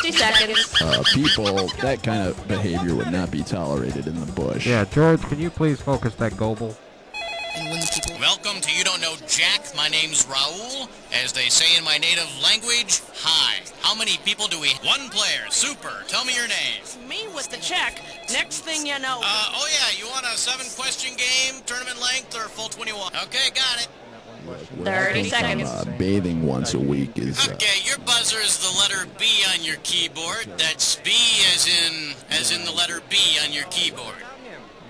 60 seconds. People, that kind of behavior would not be tolerated in the bush. Yeah, George, can you please focus that gobel? Welcome to You Don't Know Jack. My name's Raul. As they say in my native language, hi. How many people do we... One player. Super. Tell me your name. Me with the check. Next thing you know... Oh yeah, you want a 7-question game, tournament length, or full 21? Okay, got it. 30 seconds. Bathing once a week is... Okay, your buzzer is the letter B on your keyboard. That's B as in the letter B on your keyboard.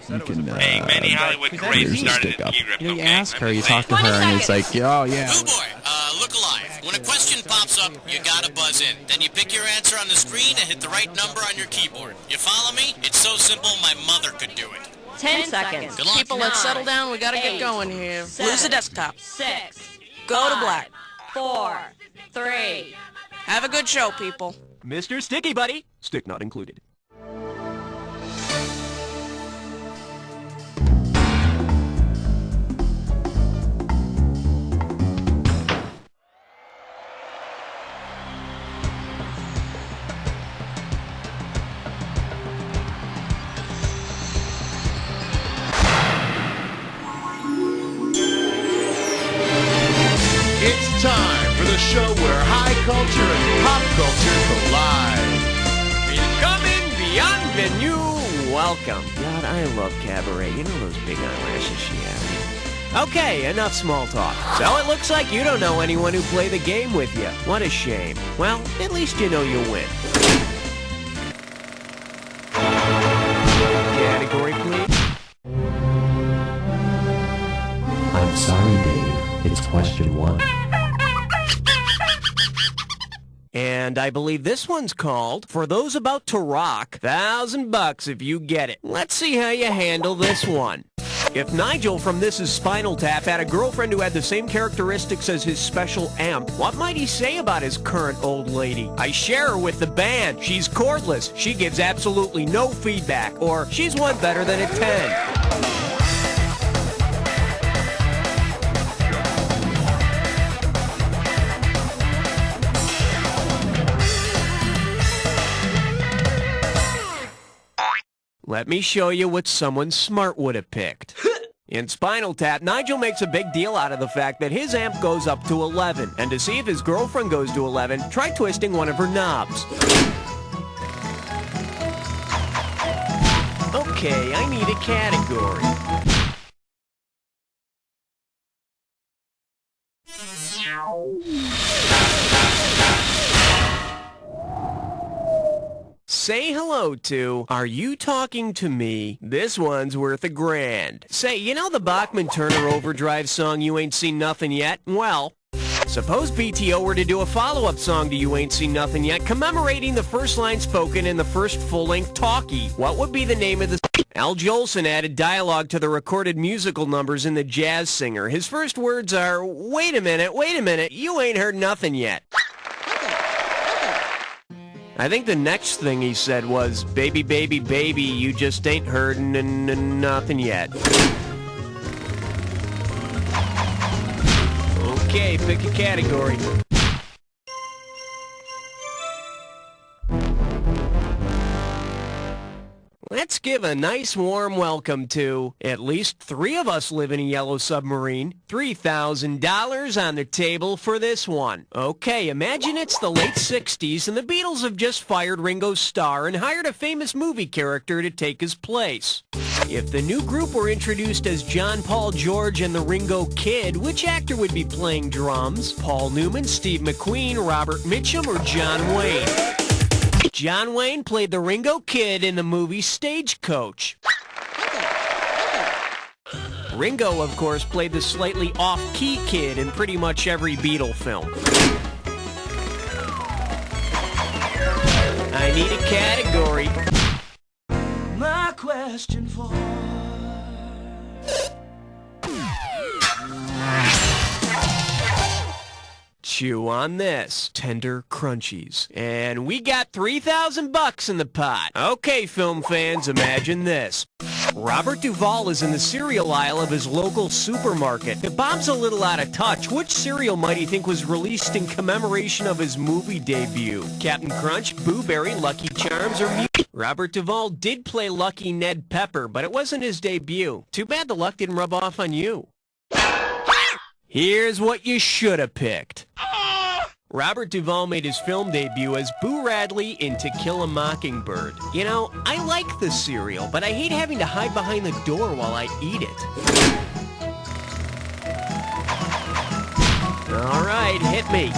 You can, hey, many Hollywood greats started in key grip, You okay? ask her, you talk to her, and it's like, oh, yeah. Blue boy, look alive. When a question pops up, you gotta buzz in. Then you pick your answer on the screen and hit the right number on your keyboard. You follow me? It's so simple, my mother could do it. 10 seconds. Good luck. People, let's settle down. We gotta get 8, going here. 7, Lose the desktop. 6. Go to black. 4. 3. Have a good show, people. Mr. Sticky Buddy, stick not included. It's time for the show where high culture and pop culture collide. Becoming beyond venue, welcome. God, I love Cabaret. You know those big eyelashes she has. Okay, enough small talk. So it looks like you don't know anyone who played the game with you. What a shame. Well, at least you know you'll win. Category, please. I'm sorry, Dave. It's question 1. And I believe this one's called, For Those About to Rock, $1,000 if you get it. Let's see how you handle this one. If Nigel from This Is Spinal Tap had a girlfriend who had the same characteristics as his special amp, what might he say about his current old lady? I share her with the band. She's cordless. She gives absolutely no feedback. Or, she's one better than a 10. Let me show you what someone smart would have picked. In Spinal Tap, Nigel makes a big deal out of the fact that his amp goes up to 11. And to see if his girlfriend goes to 11, try twisting one of her knobs. Okay, I need a category. Say hello to, Are You Talking to Me? This one's worth $1,000. Say, you know the Bachman-Turner Overdrive song, You Ain't Seen Nothing Yet? Well, suppose BTO were to do a follow-up song to You Ain't Seen Nothing Yet, commemorating the first line spoken in the first full-length talkie. What would be the name of the... Al Jolson added dialogue to the recorded musical numbers in The Jazz Singer. His first words are, wait a minute, you ain't heard nothing yet. I think the next thing he said was, baby, baby, baby, you just ain't heard nothing yet. Okay, pick a category. Let's give a nice warm welcome to, at least 3 of us live in a yellow submarine. $3,000 on the table for this one. Okay, imagine it's the late 60s and the Beatles have just fired Ringo Starr and hired a famous movie character to take his place. If the new group were introduced as John Paul George and the Ringo Kid, which actor would be playing drums? Paul Newman, Steve McQueen, Robert Mitchum, or John Wayne? John Wayne played the Ringo Kid in the movie Stagecoach. Ringo, of course, played the slightly off-key kid in pretty much every Beatle film. I need a category. My question for... Chew on this. Tender crunchies. And we got $3,000 in the pot. Okay, film fans, imagine this. Robert Duvall is in the cereal aisle of his local supermarket. If Bob's a little out of touch, which cereal might he think was released in commemoration of his movie debut? Captain Crunch, Boo Berry, Lucky Charms, or Mew? Robert Duvall did play Lucky Ned Pepper, but it wasn't his debut. Too bad the luck didn't rub off on you. Here's what you should have picked. Robert Duvall made his film debut as Boo Radley in To Kill a Mockingbird. You know, I like the cereal, but I hate having to hide behind the door while I eat it. All right, hit me.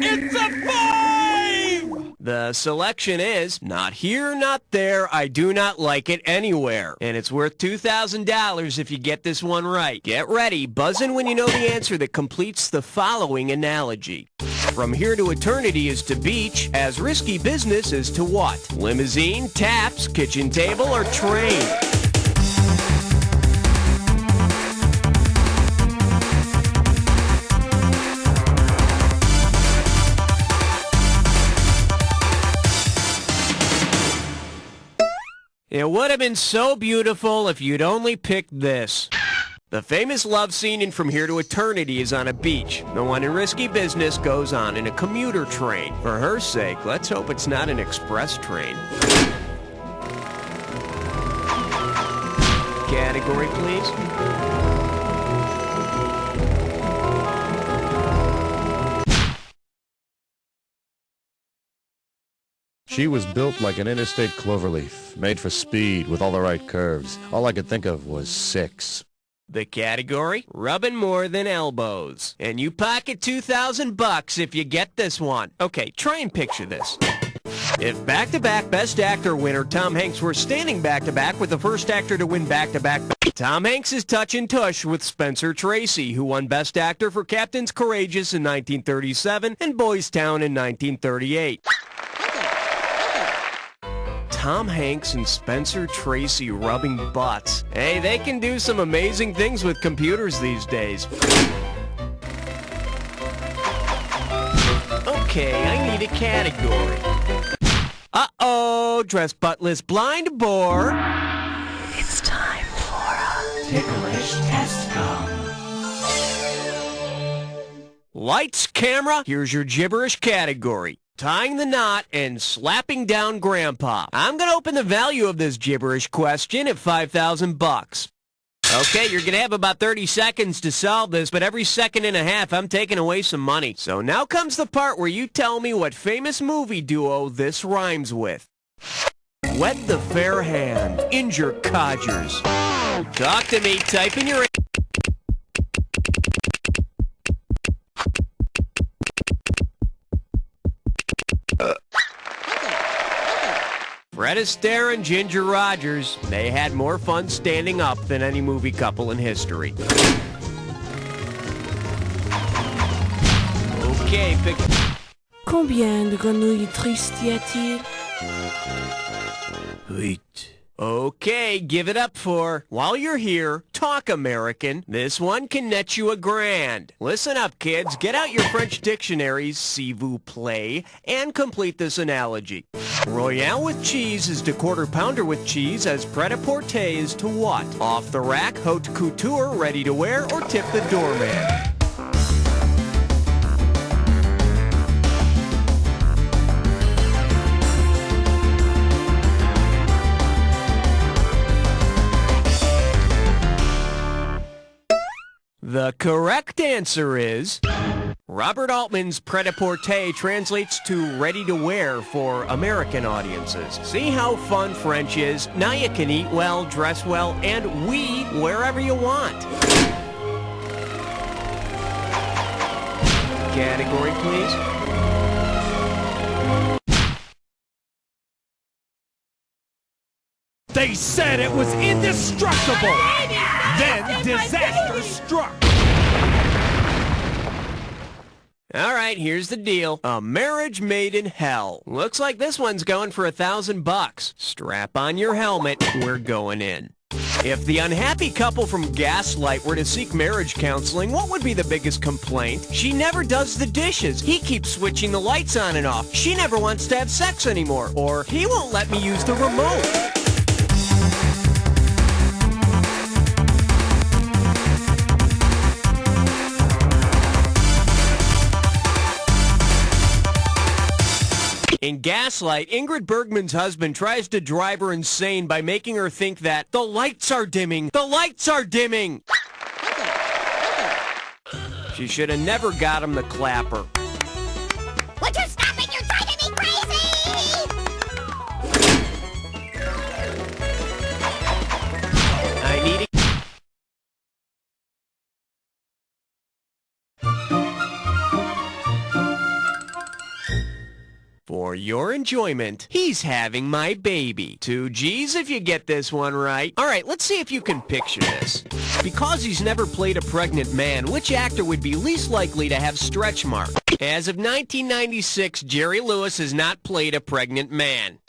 It's a 5! The selection is not here, not there, I do not like it anywhere. And it's worth $2,000 if you get this one right. Get ready, buzz in when you know the answer that completes the following analogy. From here to eternity is to beach, as risky business is to what? Limousine, taps, kitchen table, or train? It would have been so beautiful if you'd only picked this. The famous love scene in From Here to Eternity is on a beach. The one in Risky Business goes on in a commuter train. For her sake, let's hope it's not an express train. Category, please. She was built like an interstate cloverleaf, made for speed with all the right curves. All I could think of was 6. The category, rubbing more than elbows. And you pocket $2,000 if you get this one. Okay, try and picture this. If back-to-back Best Actor winner Tom Hanks were standing back-to-back with the first actor to win back-to-back, Tom Hanks is touch and tush with Spencer Tracy, who won Best Actor for Captains Courageous in 1937 and Boys Town in 1938. Tom Hanks and Spencer Tracy rubbing butts. Hey, they can do some amazing things with computers these days. Okay, I need a category. Uh-oh, dress buttless blind bore. It's time for a ticklish test come. Lights, camera, here's your gibberish category. Tying the knot and slapping down Grandpa. I'm going to open the value of this gibberish question at $5,000. Okay, you're going to have about 30 seconds to solve this, but every second and a half, I'm taking away some money. So now comes the part where you tell me what famous movie duo this rhymes with. Wet the fair hand, injure codgers. Talk to me, type in your... Fred Astaire and Ginger Rogers, they had more fun standing up than any movie couple in history. Okay, pick... Combien de grenouilles tristes y a-t-il? 8. Okay, give it up for, while you're here, talk American. This one can net you $1,000. Listen up, kids. Get out your French dictionaries, s'il vous plaît, and complete this analogy. Royale with cheese is to quarter pounder with cheese as pret-a-porter is to what? Off the rack, haute couture, ready to wear, or tip the doorman? The correct answer is... Robert Altman's pret-a-porter translates to ready-to-wear for American audiences. See how fun French is? Now you can eat well, dress well, and we wherever you want. Category, please. They said it was indestructible! Then disaster struck! All right, here's the deal. A marriage made in hell. Looks like this one's going for $1,000. Strap on your helmet. We're going in. If the unhappy couple from Gaslight were to seek marriage counseling, what would be the biggest complaint? She never does the dishes. He keeps switching the lights on and off. She never wants to have sex anymore. Or he won't let me use the remote. In Gaslight, Ingrid Bergman's husband tries to drive her insane by making her think that the lights are dimming. The lights are dimming! She should have never got him the clapper. Would you stop it? You're driving me crazy! I need it. For your enjoyment, he's having my baby. 2 G's if you get this one right. All right, let's see if you can picture this. Because he's never played a pregnant man, which actor would be least likely to have stretch marks? As of 1996, Jerry Lewis has not played a pregnant man.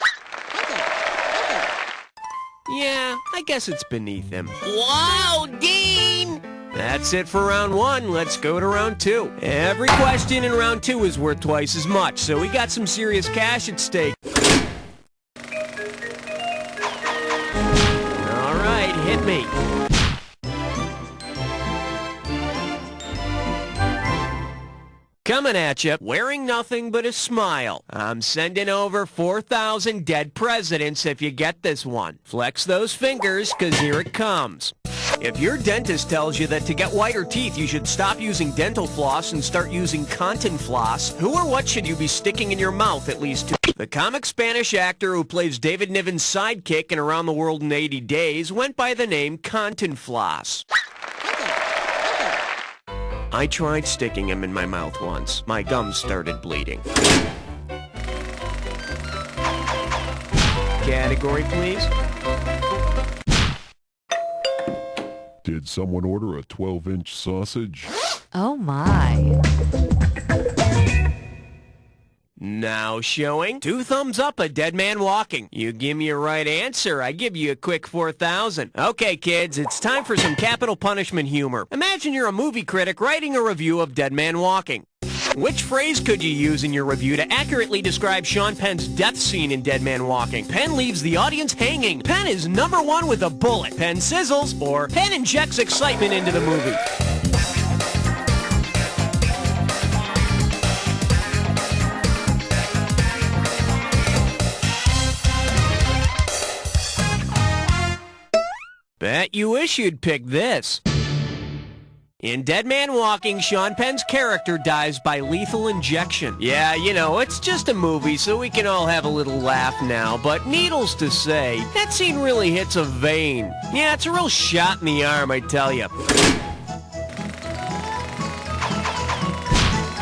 Yeah, I guess it's beneath him. Wow, Dean! That's it for round 1. Let's go to round 2. Every question in round 2 is worth twice as much, so we got some serious cash at stake. All right, hit me. Coming at you, wearing nothing but a smile. I'm sending over 4,000 dead presidents if you get this one. Flex those fingers, 'cause here it comes. If your dentist tells you that to get whiter teeth you should stop using dental floss and start using Contin floss, who or what should you be sticking in your mouth at least to? The comic Spanish actor who plays David Niven's sidekick in Around the World in 80 Days went by the name Contin floss. I tried sticking him in my mouth once. My gums started bleeding. Category, please. Did someone order a 12-inch sausage? Oh my. Now showing 2 thumbs up, a dead man walking. You give me a right answer, I give you a quick 4,000. Okay, kids, it's time for some capital punishment humor. Imagine you're a movie critic writing a review of Dead Man Walking. Which phrase could you use in your review to accurately describe Sean Penn's death scene in Dead Man Walking? Penn leaves the audience hanging. Penn is #1 with a bullet. Penn sizzles, or Penn injects excitement into the movie. Bet you wish you'd pick this. In Dead Man Walking, Sean Penn's character dies by lethal injection. Yeah, you know, it's just a movie, so we can all have a little laugh now, but needless to say, that scene really hits a vein. Yeah, it's a real shot in the arm, I tell you.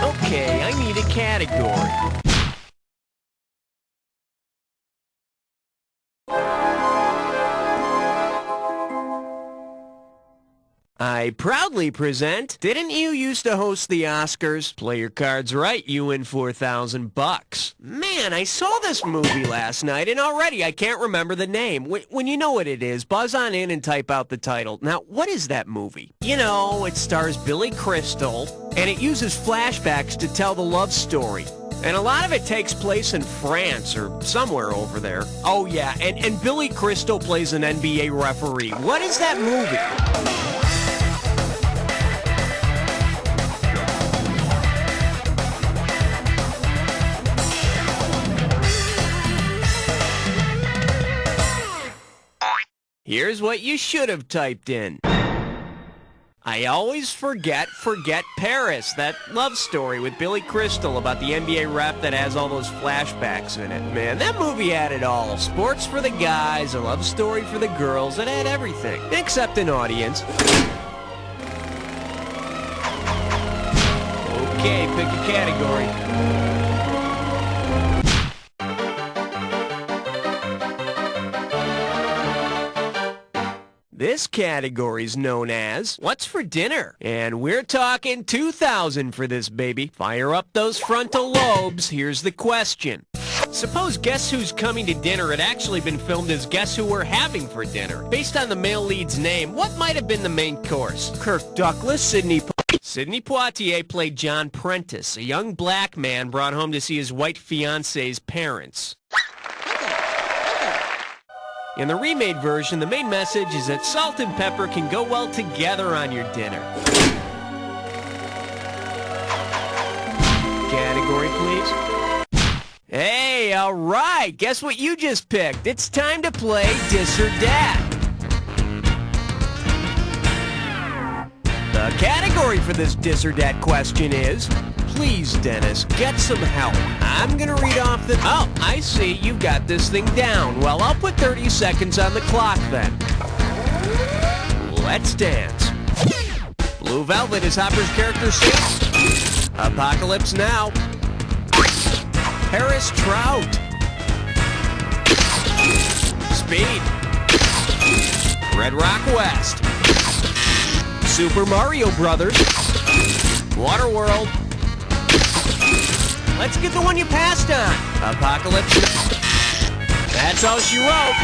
Okay, I need a category. I proudly present, didn't you used to host the Oscars? Play your cards right, you win $4,000. Man, I saw this movie last night, and already I can't remember the name. When you know what it is, buzz on in and type out the title. Now, what is that movie? You know, it stars Billy Crystal, and it uses flashbacks to tell the love story. And a lot of it takes place in France or somewhere over there. Oh yeah, and Billy Crystal plays an NBA referee. What is that movie? Here's what you should have typed in. I always forget Paris, that love story with Billy Crystal about the NBA rep that has all those flashbacks in it. Man, that movie had it all. Sports for the guys, a love story for the girls. It had everything, except an audience. Okay, pick a category. This category's known as What's for Dinner? And we're talking 2,000 for this baby. Fire up those frontal lobes. Here's the question. Suppose Guess Who's Coming to Dinner had actually been filmed as Guess Who We're Having for Dinner. Based on the male lead's name, what might have been the main course? Kirk Douglas, Sidney Poitier played John Prentice, a young black man brought home to see his white fiancé's parents. In the remade version, the main message is that salt and pepper can go well together on your dinner. Category, please. Hey, all right. Guess what you just picked? It's time to play Dis or Dat. The category for this Dis or Dat question is, please, Dennis, get some help. I'm gonna read off the... Oh, I see. You've got this thing down. Well, I'll put 30 seconds on the clock then. Let's dance. Blue Velvet is Hopper's character safe. Apocalypse Now. Paris Trout. Speed. Red Rock West. Super Mario Brothers. Waterworld. Let's get the one you passed on. Apocalypse. That's all she wrote.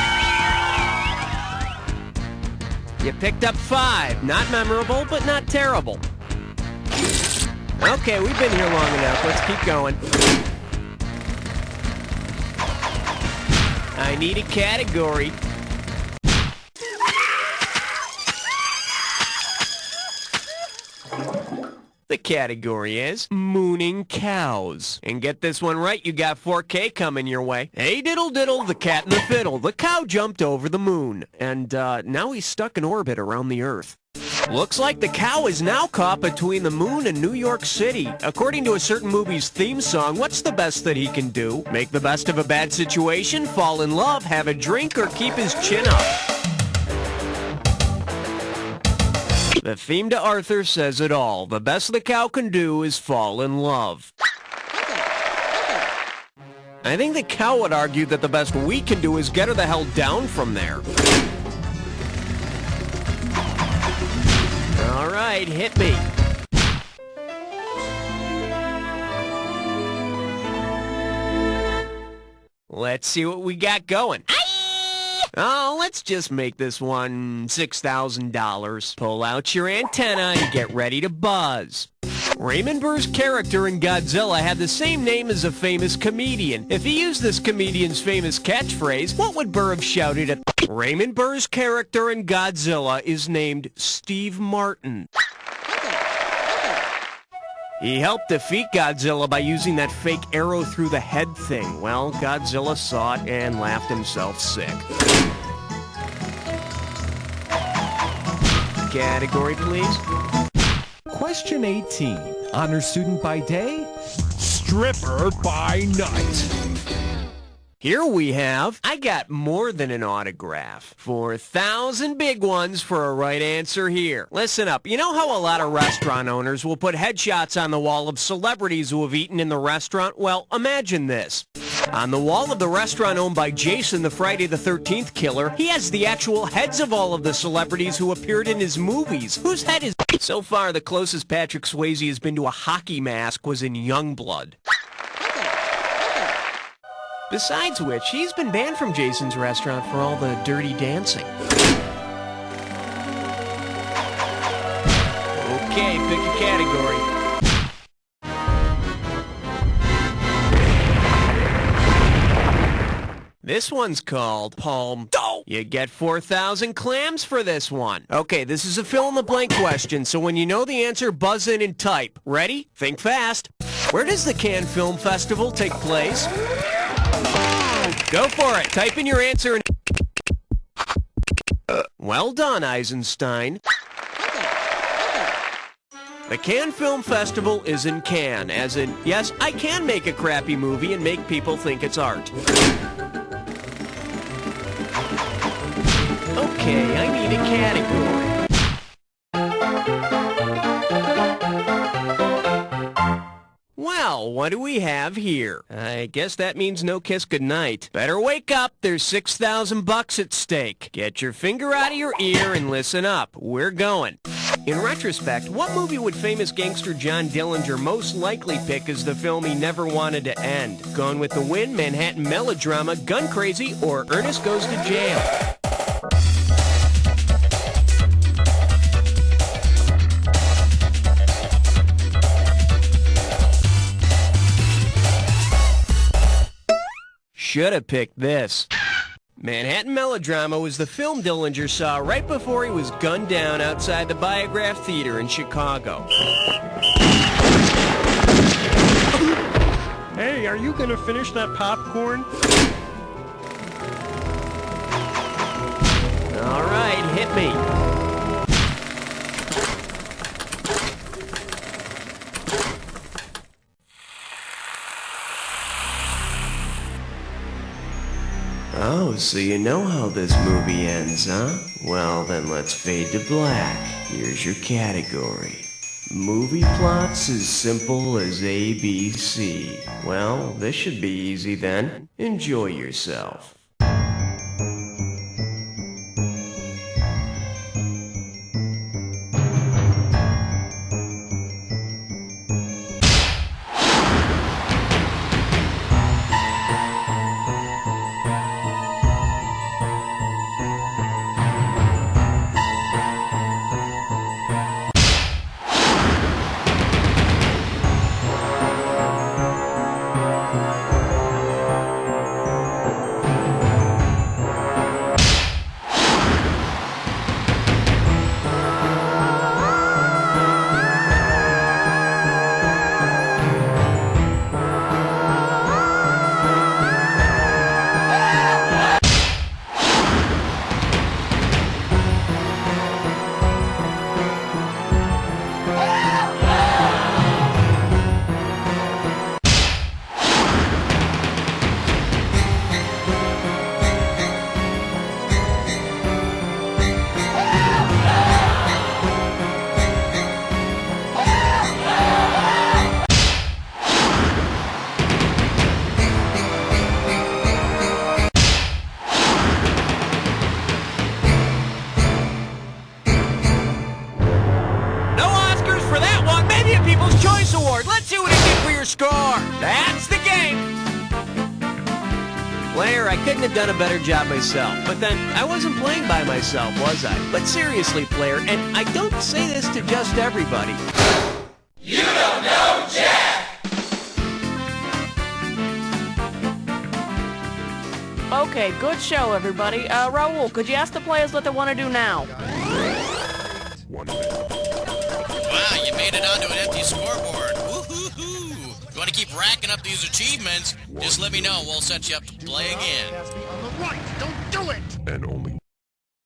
You picked up 5. Not memorable, but not terrible. Okay, we've been here long enough. Let's keep going. I need a category. The category is mooning cows. And get this one right, you got 4K coming your way. Hey diddle diddle, the cat and the fiddle. The cow jumped over the moon. And now he's stuck in orbit around the Earth. Looks like the cow is now caught between the moon and New York City. According to a certain movie's theme song, what's the best that he can do? Make the best of a bad situation, fall in love, have a drink, or keep his chin up? The theme to Arthur says it all. The best the cow can do is fall in love. I think the cow would argue that the best we can do is get her the hell down from there. All right, hit me. Let's see what we got going. Oh, let's just make this one $6,000. Pull out your antenna and get ready to buzz. Raymond Burr's character in Godzilla had the same name as a famous comedian. If he used this comedian's famous catchphrase, what would Burr have shouted at? Raymond Burr's character in Godzilla is named Steve Martin. He helped defeat Godzilla by using that fake arrow through the head thing. Well, Godzilla saw it and laughed himself sick. Category, please. Question 18. Honor student by day, stripper by night. Here we have, I got more than an autograph. 4,000 big ones for a right answer here. Listen up. You know how a lot of restaurant owners will put headshots on the wall of celebrities who have eaten in the restaurant? Well, imagine this. On the wall of the restaurant owned by Jason, the Friday the 13th killer, he has the actual heads of all of the celebrities who appeared in his movies. Whose head is... So far, the closest Patrick Swayze has been to a hockey mask was in Youngblood. Besides which, he's been banned from Jason's restaurant for all the dirty dancing. Okay, pick a category. This one's called Palm Dough. You get 4,000 clams for this one. Okay, this is a fill-in-the-blank question, so when you know the answer, buzz in and type. Ready? Think fast. Where does the Cannes Film Festival take place? Go for it. Type in your answer and... Well done, Eisenstein. The Cannes Film Festival is in Cannes, as in, yes, I can make a crappy movie and make people think it's art. Okay, I need a category. Well, what do we have here? I guess that means no kiss goodnight. Better wake up, there's $6,000 at stake. Get your finger out of your ear and listen up. We're going. In retrospect, what movie would famous gangster John Dillinger most likely pick as the film he never wanted to end? Gone with the Wind, Manhattan Melodrama, Gun Crazy, or Ernest Goes to Jail? Should have picked this. Manhattan Melodrama was the film Dillinger saw right before he was gunned down outside the Biograph Theater in Chicago. Hey, are you gonna finish that popcorn? All right, hit me. Oh, so you know how this movie ends, huh? Well, then let's fade to black. Here's your category. Movie plots as simple as ABC. Well, this should be easy then. Enjoy yourself. Player, I couldn't have done a better job myself. But then, I wasn't playing by myself, was I? But seriously, player, and I don't say this to just everybody. You don't know Jack! Okay, good show, everybody. Raul, could you ask the players what they want to do now? Wow, you made it onto an empty scoreboard. Woo-hoo-hoo! You want to keep racking up these achievements? Just let me know. We'll set you up to play again. On the right, don't do it! And